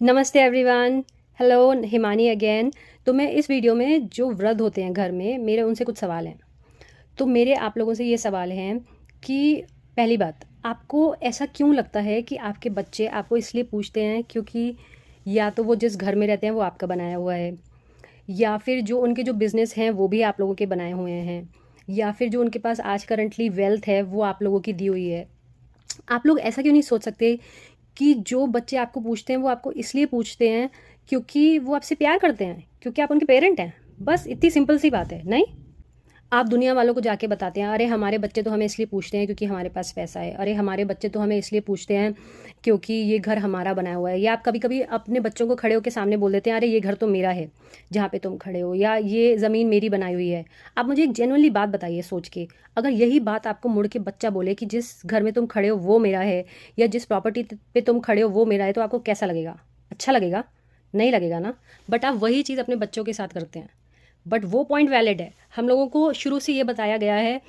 नमस्ते everyone. Hello, Himani again. तो मैं इस वीडियो में जो वृद्ध होते हैं घर में, मेरे उनसे कुछ सवाल हैं। तो मेरे आप लोगों से ये सवाल हैं कि पहली बात, आपको ऐसा क्यों लगता है कि आपके बच्चे आपको इसलिए पूछते हैं क्योंकि या तो वो जिस घर में रहते हैं वो आपका बनाया हुआ है, या फिर जो उनके जो बिज़नेस हैं वो भी आप लोगों के बनाए हुए हैं, या फिर जो उनके पास आज करंटली वेल्थ है वो आप लोगों की दी हुई है। आप लोग ऐसा क्यों नहीं सोच सकते कि जो बच्चे आपको पूछते हैं वो आपको इसलिए पूछते हैं क्योंकि वो आपसे प्यार करते हैं, क्योंकि आप उनके पेरेंट हैं। बस इतनी सिंपल सी बात है। नहीं, आप दुनिया वालों को जाके बताते हैं, अरे हमारे बच्चे तो हमें इसलिए पूछते हैं क्योंकि हमारे पास पैसा है, अरे हमारे बच्चे तो हमें इसलिए पूछते हैं क्योंकि ये घर हमारा बनाया हुआ है। या आप कभी कभी अपने बच्चों को खड़े होकर सामने बोल देते हैं, अरे ये घर तो मेरा है जहाँ पे तुम खड़े हो, या ये ज़मीन मेरी बनाई हुई है। आप मुझे एक जेन्युइनली बात बताइए सोच के, अगर यही बात आपको मुड़ के बच्चा बोले कि जिस घर में तुम खड़े हो वो मेरा है, या जिस प्रॉपर्टी पे तुम खड़े हो वो मेरा है, तो आपको कैसा लगेगा? अच्छा लगेगा? नहीं लगेगा ना। बट आप वही चीज़ अपने बच्चों के साथ करते हैं। बट वो पॉइंट वैलिड है। हम लोगों को शुरू से ये बताया गया है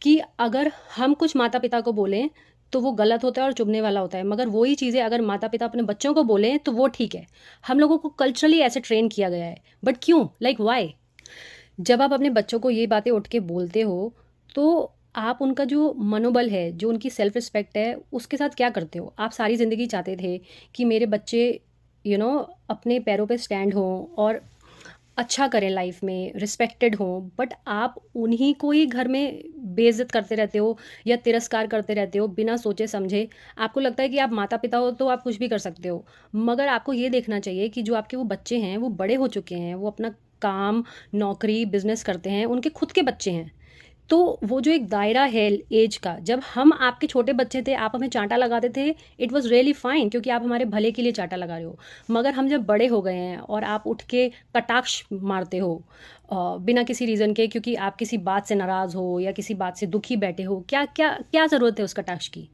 कि अगर हम कुछ माता पिता को बोलें तो वो गलत होता है और चुभने वाला होता है, मगर वही चीज़ें अगर माता पिता अपने बच्चों को बोलें तो वो ठीक है। हम लोगों को कल्चरली ऐसे ट्रेन किया गया है। बट क्यों, लाइक वाई? जब आप अपने बच्चों को ये बातें उठ के बोलते हो तो आप उनका जो मनोबल है, जो उनकी सेल्फ रिस्पेक्ट है, उसके साथ क्या करते हो? आप सारी ज़िंदगी चाहते थे कि मेरे बच्चे यू नो अपने पैरों पे स्टैंड हों और अच्छा करें लाइफ में, रिस्पेक्टेड हों। बट आप उन्हीं को ही घर में बेइज्जत करते रहते हो या तिरस्कार करते रहते हो बिना सोचे समझे। आपको लगता है कि आप माता पिता हो तो आप कुछ भी कर सकते हो, मगर आपको ये देखना चाहिए कि जो आपके वो बच्चे हैं वो बड़े हो चुके हैं, वो अपना काम, नौकरी, बिजनेस करते हैं, उनके खुद के बच्चे हैं। तो वो जो एक दायरा है एज का, जब हम आपके छोटे बच्चे थे आप हमें चांटा लगाते थे, इट वाज रियली फाइन क्योंकि आप हमारे भले के लिए चांटा लगा रहे हो। मगर हम जब बड़े हो गए हैं और आप उठ के कटाक्ष मारते हो बिना किसी रीज़न के, क्योंकि आप किसी बात से नाराज़ हो या किसी बात से दुखी बैठे हो, क्या क्या क्या ज़रूरत है उस कटाक्ष की?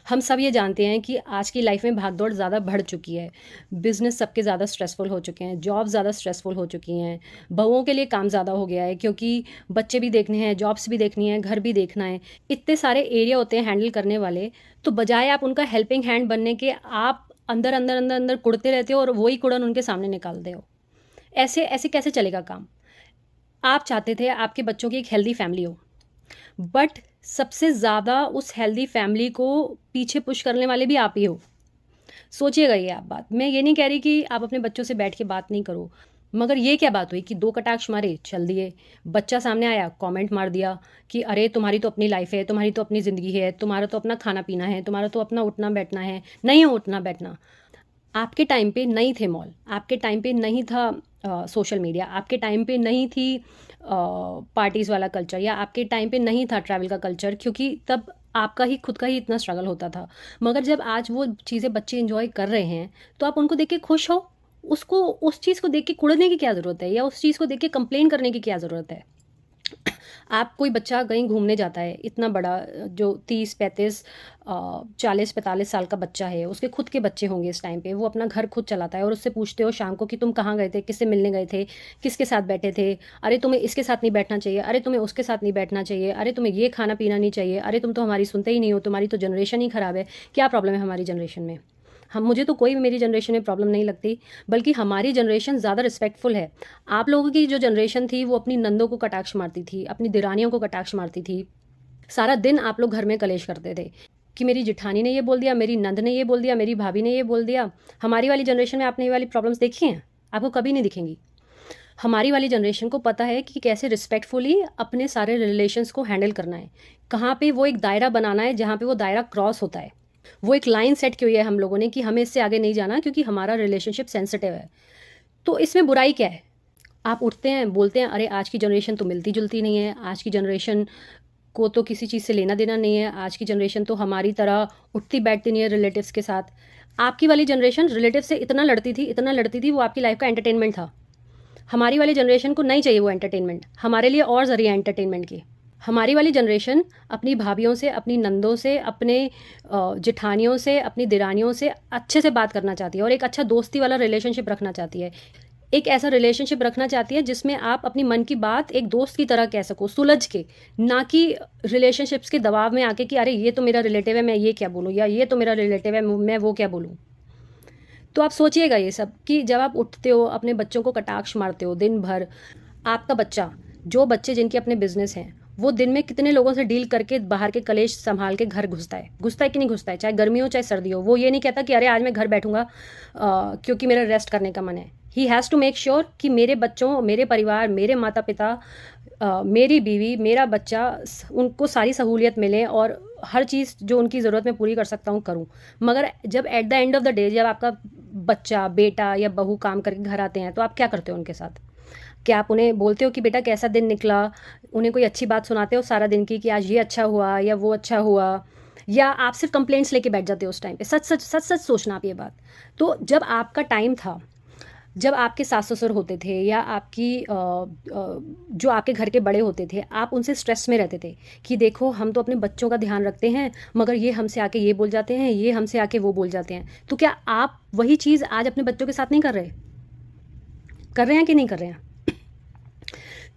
हम सब ये जानते हैं कि आज की लाइफ में भागदौड़ ज़्यादा बढ़ चुकी है। बिज़नेस सबके ज़्यादा स्ट्रेसफुल हो चुके हैं, जॉब ज़्यादा स्ट्रेसफुल हो चुकी हैं, बहुओं के लिए काम ज़्यादा हो गया है क्योंकि बच्चे भी देखने हैं, जॉब्स भी देखनी है, घर भी देखना है। इतने सारे एरिया होते हैं हैंडल करने वाले, तो बजाय आप उनका हेल्पिंग हैंड बनने के, आप अंदर अंदर अंदर अंदर कुड़ते रहते हो और वही कुड़न उनके सामने निकालते हो। ऐसे ऐसे कैसे चलेगा काम? आप चाहते थे आपके बच्चों की एक हेल्दी फैमिली हो, बट सबसे ज़्यादा उस हेल्दी फैमिली को पीछे पुश करने वाले भी आप ही हो। सोचिएगा ये आप बात। मैं ये नहीं कह रही कि आप अपने बच्चों से बैठ के बात नहीं करो, मगर ये क्या बात हुई कि दो कटाक्ष मारे चल दिए, बच्चा सामने आया कमेंट मार दिया कि अरे तुम्हारी तो अपनी लाइफ है, तुम्हारी तो अपनी ज़िंदगी है, तुम्हारा तो अपना खाना पीना है, तुम्हारा तो अपना उठना बैठना है। नहीं है उठना बैठना। आपके टाइम पे नहीं थे मॉल, आपके टाइम पे नहीं था सोशल मीडिया, आपके टाइम पे नहीं थी पार्टीज़ वाला कल्चर, या आपके टाइम पे नहीं था ट्रैवल का कल्चर, क्योंकि तब आपका ही खुद का ही इतना स्ट्रगल होता था। मगर जब आज वो चीज़ें बच्चे इंजॉय कर रहे हैं तो आप उनको देख के खुश हो। उसको उस चीज़ को देख के कुड़ने की क्या ज़रूरत है, या उस चीज़ को देख के कंप्लेन करने की क्या ज़रूरत है? आप कोई बच्चा कहीं घूमने जाता है, इतना बड़ा जो 30-35 40-45 साल का बच्चा है, उसके खुद के बच्चे होंगे इस टाइम पे, वो अपना घर खुद चलाता है और उससे पूछते हो शाम को कि तुम कहाँ गए थे, किससे मिलने गए थे, किसके साथ बैठे थे, अरे तुम्हें इसके साथ नहीं बैठना चाहिए, अरे तुम्हें उसके साथ नहीं बैठना चाहिए, अरे तुम्हें ये खाना पीना नहीं चाहिए, अरे तुम तो हमारी सुनते ही नहीं हो, तुम्हारी तो जनरेशन ही ख़राब है। क्या प्रॉब्लम है हमारी जनरेशन में? हम मुझे तो कोई भी मेरी जनरेशन में प्रॉब्लम नहीं लगती, बल्कि हमारी जनरेशन ज़्यादा रिस्पेक्टफुल है। आप लोगों की जो जनरेशन थी वो अपनी नंदों को कटाक्ष मारती थी, अपनी दिरानियों को कटाक्ष मारती थी। सारा दिन आप लोग घर में कलेश करते थे कि मेरी जिठानी ने ये बोल दिया, मेरी नंद ने ये बोल दिया, मेरी भाभी ने ये बोल दिया। हमारी वाली जनरेशन में आपने ये वाली प्रॉब्लम्स देखी हैं? आपको कभी नहीं दिखेंगी। हमारी वाली जनरेशन को पता है कि कैसे रिस्पेक्टफुली अपने सारे रिलेशंस को हैंडल करना है, कहाँ पे वो एक दायरा बनाना है जहाँ पे वो दायरा क्रॉस होता है। वो एक लाइन सेट की हुई है हम लोगों ने कि हमें इससे आगे नहीं जाना क्योंकि हमारा रिलेशनशिप सेंसिटिव है। तो इसमें बुराई क्या है? आप उठते हैं बोलते हैं अरे आज की जनरेशन तो मिलती जुलती नहीं है, आज की जनरेशन को तो किसी चीज़ से लेना देना नहीं है, आज की जनरेशन तो हमारी तरह उठती बैठती नहीं है रिलेटिव्स के साथ। आपकी वाली जनरेशन रिलेटिव से इतना लड़ती थी, इतना लड़ती थी, वो आपकी लाइफ का एंटरटेनमेंट था। हमारी वाली जनरेशन को नहीं चाहिए वो एंटरटेनमेंट, हमारे लिए और ज़रिए एंटरटेनमेंट की। हमारी वाली जनरेशन अपनी भाभीयों से, अपनी नंदों से, अपने जेठानियों से, अपनी दिरानियों से अच्छे से बात करना चाहती है और एक अच्छा दोस्ती वाला रिलेशनशिप रखना चाहती है। एक ऐसा रिलेशनशिप रखना चाहती है जिसमें आप अपनी मन की बात एक दोस्त की तरह कह सको, सुलझ के, ना कि रिलेशनशिप्स के दबाव में आके कि अरे ये तो मेरा रिलेटिव है मैं ये क्या बोलूँ, या ये तो मेरा रिलेटिव है मैं वो क्या बोलूँ। तो आप सोचिएगा ये सब कि जब आप उठते हो, अपने बच्चों को कटाक्ष मारते हो दिन भर, आपका बच्चा, जो बच्चे जिनके अपने बिजनेस हैं, वो दिन में कितने लोगों से डील करके बाहर के कलेश संभाल के घर घुसता है कि नहीं घुसता है, चाहे गर्मी हो चाहे सर्दी हो। वो ये नहीं कहता कि अरे आज मैं घर बैठूंगा क्योंकि मेरा रेस्ट करने का मन है। He has to make sure कि मेरे बच्चों, मेरे परिवार, मेरे माता पिता, मेरी बीवी, मेरा बच्चा, उनको सारी सहूलियत मिले और हर चीज़ जो उनकी ज़रूरत मैं पूरी कर सकता हूँ करूँ। मगर जब at the end of the day, जब आपका बच्चा, बेटा या बहू काम करके घर आते हैं, तो आप क्या करते हो उनके साथ? क्या आप उन्हें बोलते हो कि बेटा कैसा दिन निकला? उन्हें कोई अच्छी बात सुनाते हो सारा दिन की कि आज ये अच्छा हुआ या वो अच्छा हुआ? या आप सिर्फ कंप्लेंट्स लेके बैठ जाते हो उस टाइम पे? सच सच सच सच सोचना आप ये बात। तो जब आपका टाइम था, जब आपके सास ससुर होते थे या आपकी जो आपके घर के बड़े होते थे, आप उनसे स्ट्रेस में रहते थे कि देखो हम तो अपने बच्चों का ध्यान रखते हैं, मगर ये हमसे आके ये बोल जाते हैं, ये हमसे आके वो बोल जाते हैं। तो क्या आप वही चीज़ आज अपने बच्चों के साथ नहीं कर रहे? कर रहे हैं कि नहीं कर रहे हैं?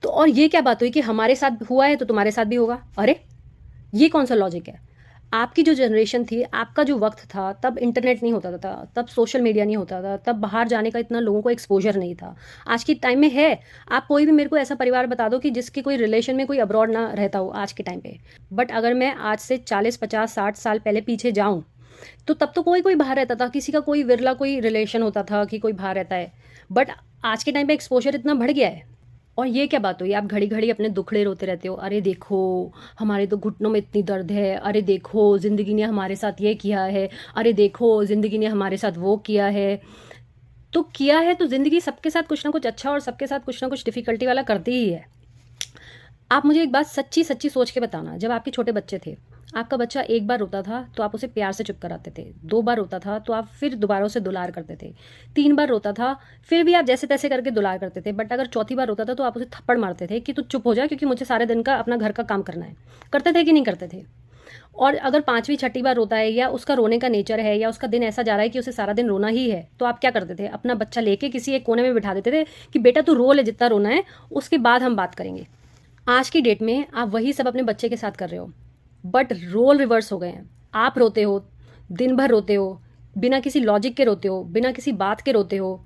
तो और ये क्या बात हुई कि हमारे साथ हुआ है तो तुम्हारे साथ भी होगा? अरे ये कौन सा लॉजिक है? आपकी जो जनरेशन थी, आपका जो वक्त था, तब इंटरनेट नहीं होता था, तब सोशल मीडिया नहीं होता था, तब बाहर जाने का इतना लोगों को एक्सपोजर नहीं था। आज के टाइम में है। आप कोई भी मेरे को ऐसा परिवार बता दो कि जिसके कोई रिलेशन में कोई अब्रॉड ना रहता हो आज के टाइम पे। बट अगर मैं आज से 40 50 60 साल पहले पीछे जाऊं, तो तब तो कोई कोई बाहर रहता था, किसी का कोई विरला कोई रिलेशन होता था कि कोई बाहर रहता है। बट आज के टाइम पे एक्सपोजर इतना बढ़ गया है। और ये क्या बात हुई, आप घड़ी घड़ी अपने दुखड़े रोते रहते हो, अरे देखो हमारे तो घुटनों में इतनी दर्द है, अरे देखो ज़िंदगी ने हमारे साथ ये किया है, अरे देखो ज़िंदगी ने हमारे साथ वो किया है। तो किया है तो ज़िंदगी सबके साथ कुछ ना कुछ अच्छा और सबके साथ कुछ ना कुछ डिफ़िकल्टी वाला करती ही है। आप मुझे एक बात सच्ची सच्ची सोच के बताना, जब आपके छोटे बच्चे थे, आपका बच्चा एक बार रोता था तो आप उसे प्यार से चुप कराते थे, 2 बार रोता था तो आप फिर दोबारा उसे दुलार करते थे, 3 बार रोता था फिर भी आप जैसे तैसे करके दुलार करते थे, बट अगर चौथी बार रोता था तो आप उसे थप्पड़ मारते थे कि तू चुप हो जा क्योंकि मुझे सारे दिन का अपना घर का काम करना है। करते थे कि नहीं करते थे? और अगर 5वीं 6ठी बार रोता है या उसका रोने का नेचर है या उसका दिन ऐसा जा रहा है कि उसे सारा दिन रोना ही है, तो आप क्या करते थे? अपना बच्चा लेके किसी एक कोने में बिठा देते थे कि बेटा तू रो ले जितना रोना है, उसके बाद हम बात करेंगे। आज की डेट में आप वही सब अपने बच्चे के साथ कर रहे हो, बट रोल रिवर्स हो गए हैं। आप रोते हो, दिन भर रोते हो, बिना किसी लॉजिक के रोते हो, बिना किसी बात के रोते हो।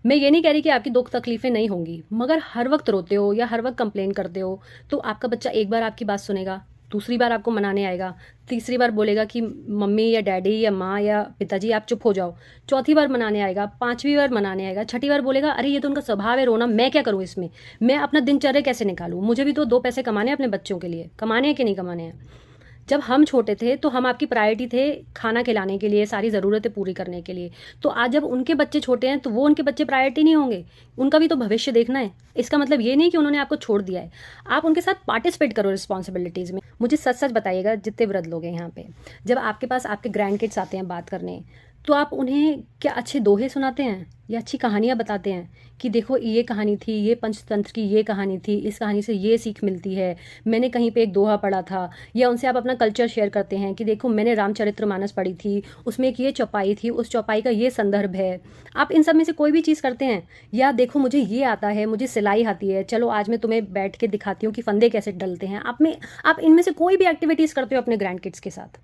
मैं ये नहीं कह रही कि आपकी दुख तकलीफें नहीं होंगी, मगर हर वक्त रोते हो या हर वक्त कंप्लेन करते हो, तो आपका बच्चा एक बार आपकी बात सुनेगा, दूसरी बार आपको मनाने आएगा, तीसरी बार बोलेगा कि मम्मी या डैडी या माँ या पिताजी आप चुप हो जाओ, चौथी बार मनाने आएगा, 5वीं बार मनाने आएगा, छठी बार बोलेगा अरे ये तो उनका स्वभाव है रोना, मैं क्या करूँ इसमें, मैं अपना दिनचर्या कैसे निकालूँ, मुझे भी तो 2 पैसे कमाने हैं अपने बच्चों के लिए, कमाने हैं कि नहीं कमाने हैं। जब हम छोटे थे तो हम आपकी प्रायोरिटी थे खाना खिलाने के लिए, सारी ज़रूरतें पूरी करने के लिए। तो आज जब उनके बच्चे छोटे हैं तो वो उनके बच्चे प्रायोरिटी नहीं होंगे, उनका भी तो भविष्य देखना है। इसका मतलब ये नहीं कि उन्होंने आपको छोड़ दिया है, आप उनके साथ पार्टिसिपेट करो रिस्पॉन्सिबिलिटीज़ में। मुझे सच सच बताइएगा जितने वृद्ध लोग हैं यहाँ पे, जब आपके पास आपके ग्रैंड किड्स आते हैं बात करने, तो आप उन्हें क्या अच्छे दोहे सुनाते हैं या अच्छी कहानियाँ बताते हैं कि देखो ये कहानी थी, ये पंचतंत्र की ये कहानी थी, इस कहानी से ये सीख मिलती है, मैंने कहीं पे एक दोहा पढ़ा था। या उनसे आप अपना कल्चर शेयर करते हैं कि देखो मैंने रामचरितमानस पढ़ी थी, उसमें एक ये चौपाई थी, उस चौपाई का ये संदर्भ है। आप इन सब में से कोई भी चीज़ करते हैं? या देखो मुझे ये आता है, मुझे सिलाई आती है, चलो आज मैं तुम्हें बैठ के दिखाती हूँ कि फंदे कैसे डलते हैं। आप इनमें से कोई भी एक्टिविटीज़ करते हो अपने ग्रैंड किड्स के साथ?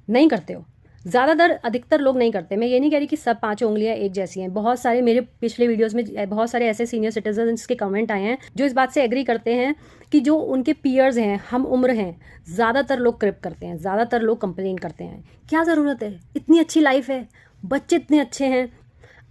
नहीं करते हो। ज़्यादातर अधिकतर लोग नहीं करते। मैं ये नहीं कह रही कि सब 5 उँगलियाँ एक जैसी हैं। बहुत सारे मेरे पिछले वीडियोज़ में बहुत सारे ऐसे सीनियर सिटीजन्स के कमेंट आए हैं जो इस बात से एग्री करते हैं कि जो उनके पीयर्स हैं, हम उम्र हैं, ज़्यादातर लोग क्रिप करते हैं, ज़्यादातर लोग कंप्लेन करते हैं। क्या ज़रूरत है? इतनी अच्छी लाइफ है, बच्चे इतने अच्छे हैं,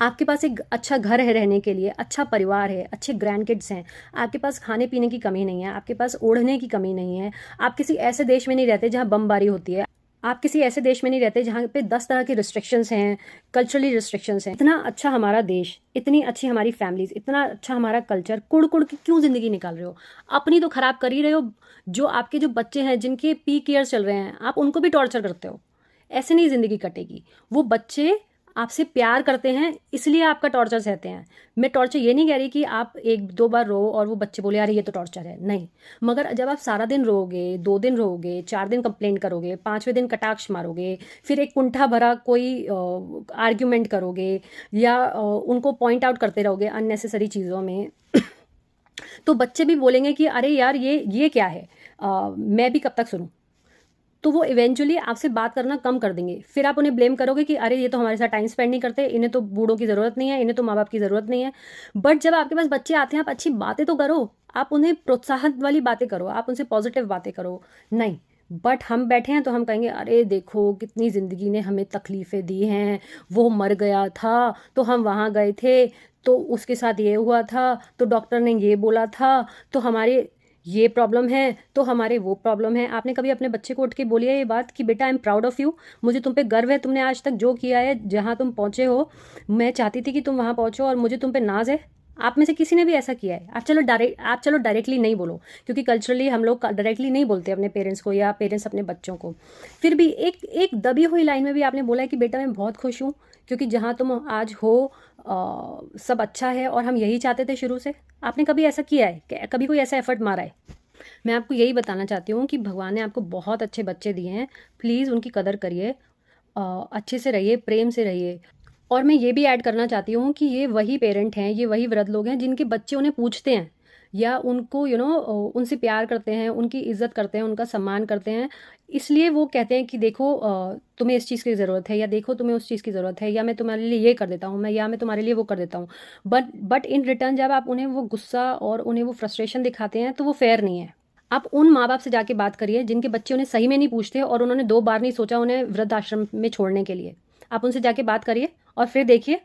आपके पास एक अच्छा घर है रहने के लिए, अच्छा परिवार है, अच्छे ग्रैंड किड्स हैं, आपके पास खाने पीने की कमी नहीं है, आपके पास ओढ़ने की कमी नहीं है, आप किसी ऐसे देश में नहीं रहते जहाँ बमबारी होती है, आप किसी ऐसे देश में नहीं रहते जहाँ पे 10 तरह की रिस्ट्रिक्शंस हैं, कल्चरली रिस्ट्रिक्शंस हैं। इतना अच्छा हमारा देश, इतनी अच्छी हमारी फैमिलीज, इतना अच्छा हमारा कल्चर, कुड़ कुड़ के क्यों ज़िंदगी निकाल रहे हो? अपनी तो ख़राब कर ही रहे हो। जो आपके जो बच्चे हैं जिनके पीक ईयर्स चल रहे हैं, आप उनको भी टॉर्चर करते हो। ऐसे नहीं ज़िंदगी कटेगी। वो बच्चे आपसे प्यार करते हैं इसलिए आपका टॉर्चर सहते हैं। मैं टॉर्चर ये नहीं कह रही कि आप 1-2 बार रो और वो बच्चे बोले अरे ये तो टॉर्चर है, नहीं। मगर जब आप सारा दिन रोओगे, 2 दिन रोओगे, 4 दिन कंप्लेन करोगे, 5वें दिन कटाक्ष मारोगे, फिर एक कुंठा भरा कोई आर्ग्यूमेंट करोगे या उनको पॉइंट आउट करते रहोगे अननेसेसरी चीज़ों में तो बच्चे भी बोलेंगे कि अरे यार ये क्या है, मैं भी कब तक सुनूं। तो वो इवेंचुअली आपसे बात करना कम कर देंगे। फिर आप उन्हें ब्लेम करोगे कि अरे ये तो हमारे साथ टाइम स्पेंड नहीं करते, इन्हें तो बूढ़ों की ज़रूरत नहीं है, इन्हें तो माँ बाप की ज़रूरत नहीं है। बट जब आपके पास बच्चे आते हैं, आप अच्छी बातें तो करो, आप उन्हें प्रोत्साहन वाली बातें करो, आप उनसे पॉजिटिव बातें करो। नहीं, बट हम बैठे हैं तो हम कहेंगे अरे देखो कितनी ज़िंदगी ने हमें तकलीफ़ें दी हैं, वो मर गया था तो हम वहाँ गए थे, तो उसके साथ ये हुआ था, तो डॉक्टर ने ये बोला था, तो हमारे ये प्रॉब्लम है, तो हमारे वो प्रॉब्लम है। आपने कभी अपने बच्चे को उठ के बोली है ये बात कि बेटा I am proud of you, मुझे तुम पे गर्व है, तुमने आज तक जो किया है, जहाँ तुम पहुँचे हो, मैं चाहती थी कि तुम वहाँ पहुँचो और मुझे तुम पे नाज है? आप में से किसी ने भी ऐसा किया है? आप चलो डायरेक्टली नहीं बोलो, क्योंकि कल्चरली हम लोग डायरेक्टली नहीं बोलते अपने पेरेंट्स को या पेरेंट्स अपने बच्चों को। फिर भी एक एक दबी हुई लाइन में भी आपने बोला है कि बेटा मैं बहुत खुश हूँ, क्योंकि जहाँ तुम आज हो सब अच्छा है और हम यही चाहते थे शुरू से। आपने कभी ऐसा किया है? कभी कोई ऐसा एफर्ट मारा है? मैं आपको यही बताना चाहती हूँ कि भगवान ने आपको बहुत अच्छे बच्चे दिए हैं, प्लीज़ उनकी कदर करिए, अच्छे से रहिए, प्रेम से रहिए। और मैं ये भी ऐड करना चाहती हूँ कि ये वही पेरेंट हैं, ये वही वृद्ध लोग हैं जिनके बच्चे उन्हें पूछते हैं या उनको उनसे प्यार करते हैं, उनकी इज़्ज़त करते हैं, उनका सम्मान करते हैं। इसलिए वो कहते हैं कि देखो तुम्हें इस चीज़ की ज़रूरत है, या देखो तुम्हें उस चीज़ की ज़रूरत है, या मैं तुम्हारे लिए ये कर देता हूँ, मैं तुम्हारे लिए वो कर देता हूँ। बट इन रिटर्न जब आप उन्हें वो गुस्सा और उन्हें वो फ्रस्ट्रेशन दिखाते हैं तो वो फेयर नहीं है। आप उन माँ बाप से जाके बात करिए जिनके बच्चे उन्हें सही में नहीं पूछते और उन्होंने 2 बार नहीं सोचा उन्हें वृद्ध आश्रम में छोड़ने के लिए। आप उनसे जाके बात करिए और फिर देखिए,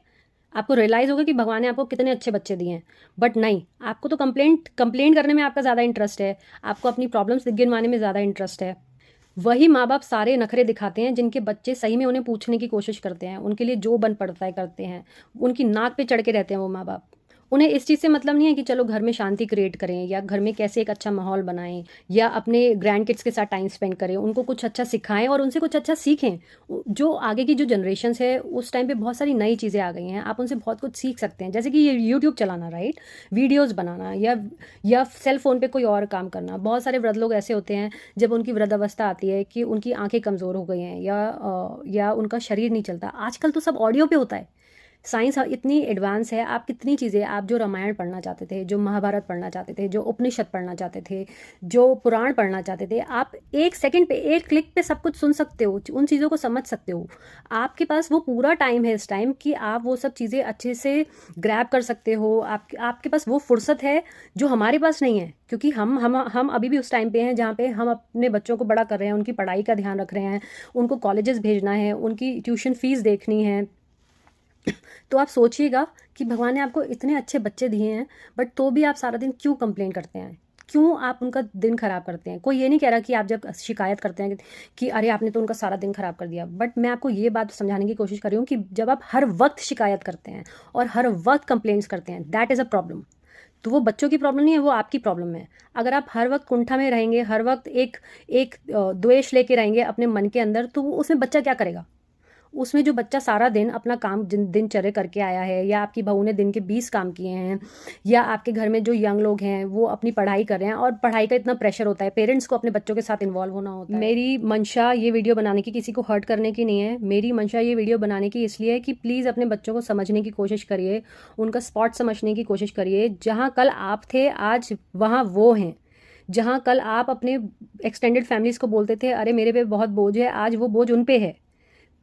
आपको रियलाइज़ होगा कि भगवान ने आपको कितने अच्छे बच्चे दिए हैं। बट नहीं, आपको तो कंप्लेंट करने में आपका ज़्यादा इंटरेस्ट है, आपको अपनी प्रॉब्लम्स गिनवाने में ज़्यादा इंटरेस्ट है। वही माँ बाप सारे नखरे दिखाते हैं जिनके बच्चे सही में उन्हें पूछने की कोशिश करते हैं, उनके लिए जो बन पड़ता है करते हैं, उनकी नाक पे चढ़ के रहते हैं वो माँ बाप। उन्हें इस चीज़ से मतलब नहीं है कि चलो घर में शांति क्रिएट करें या घर में कैसे एक अच्छा माहौल बनाएं या अपने ग्रैंड किड्स के साथ टाइम स्पेंड करें, उनको कुछ अच्छा सिखाएं और उनसे कुछ अच्छा सीखें। जो आगे की जो जनरेशन्स है उस टाइम पे बहुत सारी नई चीज़ें आ गई हैं, आप उनसे बहुत कुछ सीख सकते हैं, जैसे कि ये यूट्यूब चलाना, राइट, वीडियोज़ बनाना या सेल फ़ोन पे कोई और काम करना। बहुत सारे वृद्ध लोग ऐसे होते हैं जब उनकी वृद्धावस्था आती है कि उनकी आंखें कमज़ोर हो गई हैं या उनका शरीर नहीं चलता। आजकल तो सब ऑडियो पे होता है, साइंस इतनी एडवांस है, आप कितनी चीज़ें, आप जो रामायण पढ़ना चाहते थे, जो महाभारत पढ़ना चाहते थे, जो उपनिषद पढ़ना चाहते थे, जो पुराण पढ़ना चाहते थे, आप 1 सेकंड पे, 1 क्लिक पे सब कुछ सुन सकते हो, उन चीज़ों को समझ सकते हो। आपके पास वो पूरा टाइम है इस टाइम कि आप वो सब चीज़ें अच्छे से ग्रैब कर सकते हो। आपके पास वो फुर्सत है जो हमारे पास नहीं है, क्योंकि हम अभी भी उस टाइम पे हैं जहाँ पे हम अपने बच्चों को बड़ा कर रहे हैं, उनकी पढ़ाई का ध्यान रख रहे हैं, उनको कॉलेजेस भेजना है, उनकी ट्यूशन फ़ीस देखनी है। तो आप सोचिएगा कि भगवान ने आपको इतने अच्छे बच्चे दिए हैं, बट तो भी आप सारा दिन क्यों कंप्लेन करते हैं, क्यों आप उनका दिन ख़राब करते हैं। कोई ये नहीं कह रहा कि आप जब शिकायत करते हैं कि अरे आपने तो उनका सारा दिन ख़राब कर दिया, बट मैं आपको ये बात समझाने की कोशिश कर रही हूँ कि जब आप हर वक्त शिकायत करते हैं और हर वक्त कंप्लेंट्स करते हैं, दैट इज़ अ प्रॉब्लम। तो वो बच्चों की प्रॉब्लम नहीं है, वो आपकी प्रॉब्लम है। अगर आप हर वक्त कुंठा में रहेंगे, हर वक्त एक एक द्वेष लेके रहेंगे अपने मन के अंदर, तो उसमें बच्चा क्या करेगा? उसमें जो बच्चा सारा दिन अपना काम दिनचर्या करके आया है, या आपकी बहू ने दिन के 20 काम किए हैं, या आपके घर में जो यंग लोग हैं वो अपनी पढ़ाई कर रहे हैं और पढ़ाई का इतना प्रेशर होता है, पेरेंट्स को अपने बच्चों के साथ इन्वॉल्व होना होता है। मेरी मंशा ये वीडियो बनाने की किसी को हर्ट करने की नहीं है, मेरी मंशा ये वीडियो बनाने की इसलिए है कि प्लीज़ अपने बच्चों को समझने की कोशिश करिए, उनका स्पॉट समझने की कोशिश करिए। जहाँ कल आप थे आज वहाँ वो हैं। जहाँ कल आप अपने एक्सटेंडेड फैमिलीज़ को बोलते थे अरे मेरे पे बहुत बोझ है, आज वो बोझ उन पे है।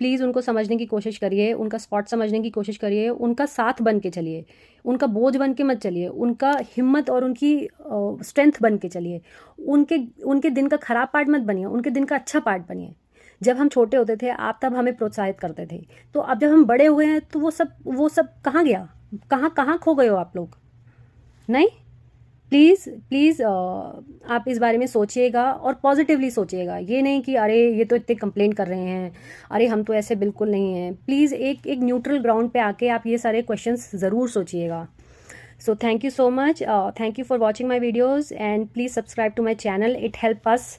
प्लीज़ उनको समझने की कोशिश करिए, उनका स्पॉट समझने की कोशिश करिए, उनका साथ बन के चलिए, उनका बोझ बन के मत चलिए, उनका हिम्मत और उनकी स्ट्रेंथ बन के चलिए। उनके उनके दिन का ख़राब पार्ट मत बनिए, उनके दिन का अच्छा पार्ट बनिए। जब हम छोटे होते थे आप तब हमें प्रोत्साहित करते थे, तो अब जब हम बड़े हुए हैं तो वो सब कहाँ गया? कहाँ कहाँ खो गए हो आप लोग? नहीं, प्लीज़ प्लीज़ आप इस बारे में सोचिएगा और पॉजिटिवली सोचिएगा। ये नहीं कि अरे ये तो इतने कंप्लेंट कर रहे हैं, अरे हम तो ऐसे बिल्कुल नहीं हैं। प्लीज़ एक एक न्यूट्रल ग्राउंड पे आके आप ये सारे क्वेश्चंस ज़रूर सोचिएगा। So thank you so much, thank you for watching my videos and please subscribe to my channel. It help us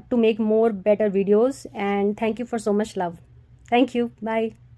to make more better videos, and thank you for so much love. Thank you. Bye.